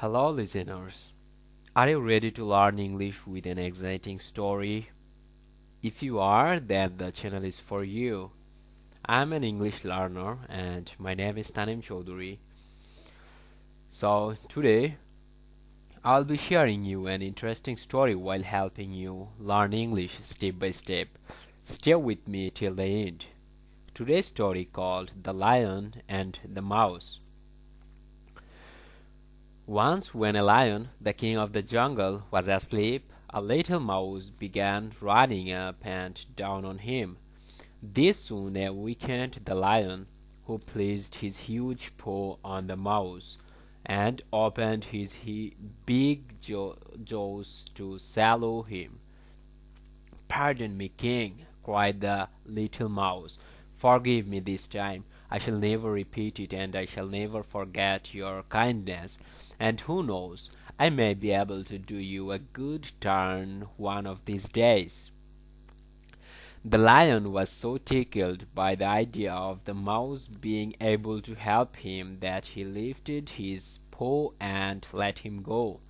Hello, listeners. Are you ready to learn English with an exciting story? If you are, then the channel is for you. I'm an English learner and my name is Tanim Chaudhuri. So, today I'll be sharing you an interesting story while helping you learn English step by step. Stay with me till the end. Today's story called The Lion and the Mouse. Once, when a lion, the king of the jungle, was asleep, a little mouse began running up and down on him. This soon awakened the lion, who placed his huge paw on the mouse and opened his big jaws to swallow him. "Pardon me, king," cried the little mouse. "Forgive me this time. I shall never repeat it, and I shall never forget your kindness. And who knows, I may be able to do you a good turn one of these days." The lion was so tickled by the idea of the mouse being able to help him that he lifted his paw and let him go.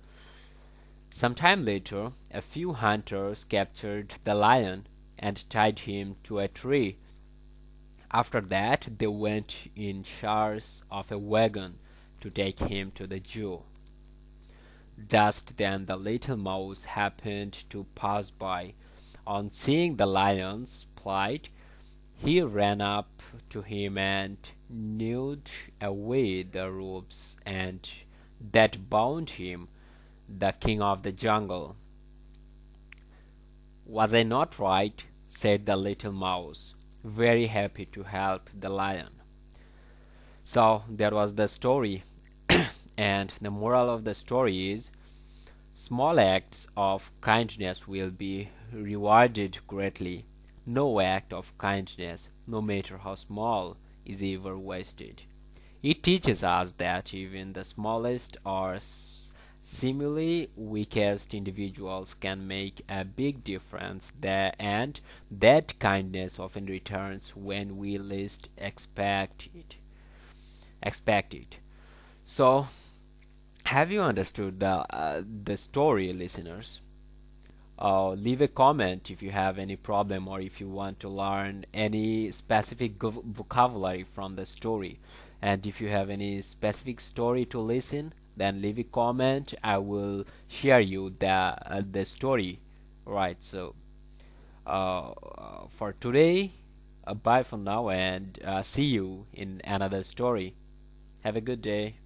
Some time later, a few hunters captured the lion and tied him to a tree. After that, they went in search of a wagon to take him to the zoo. Just then the little mouse happened to pass by. On seeing the lion's plight, he ran up to him and gnawed away the ropes and that bound him, the king of the jungle. "Was I not right?" said the little mouse, very happy to help the lion. So that was the story. And the moral of the story is small acts of kindness will be rewarded greatly. No act of kindness, no matter how small, is ever wasted. It teaches us that even the smallest or seemingly weakest individuals can make a big difference there, and that kindness often returns when we least expect it. So, have you understood the story, listeners? Leave a comment if you have any problem or if you want to learn any specific vocabulary from the story. And if you have any specific story to listen, then leave a comment. I will share you the story. Right. So for today, bye for now, and see you in another story. Have a good day.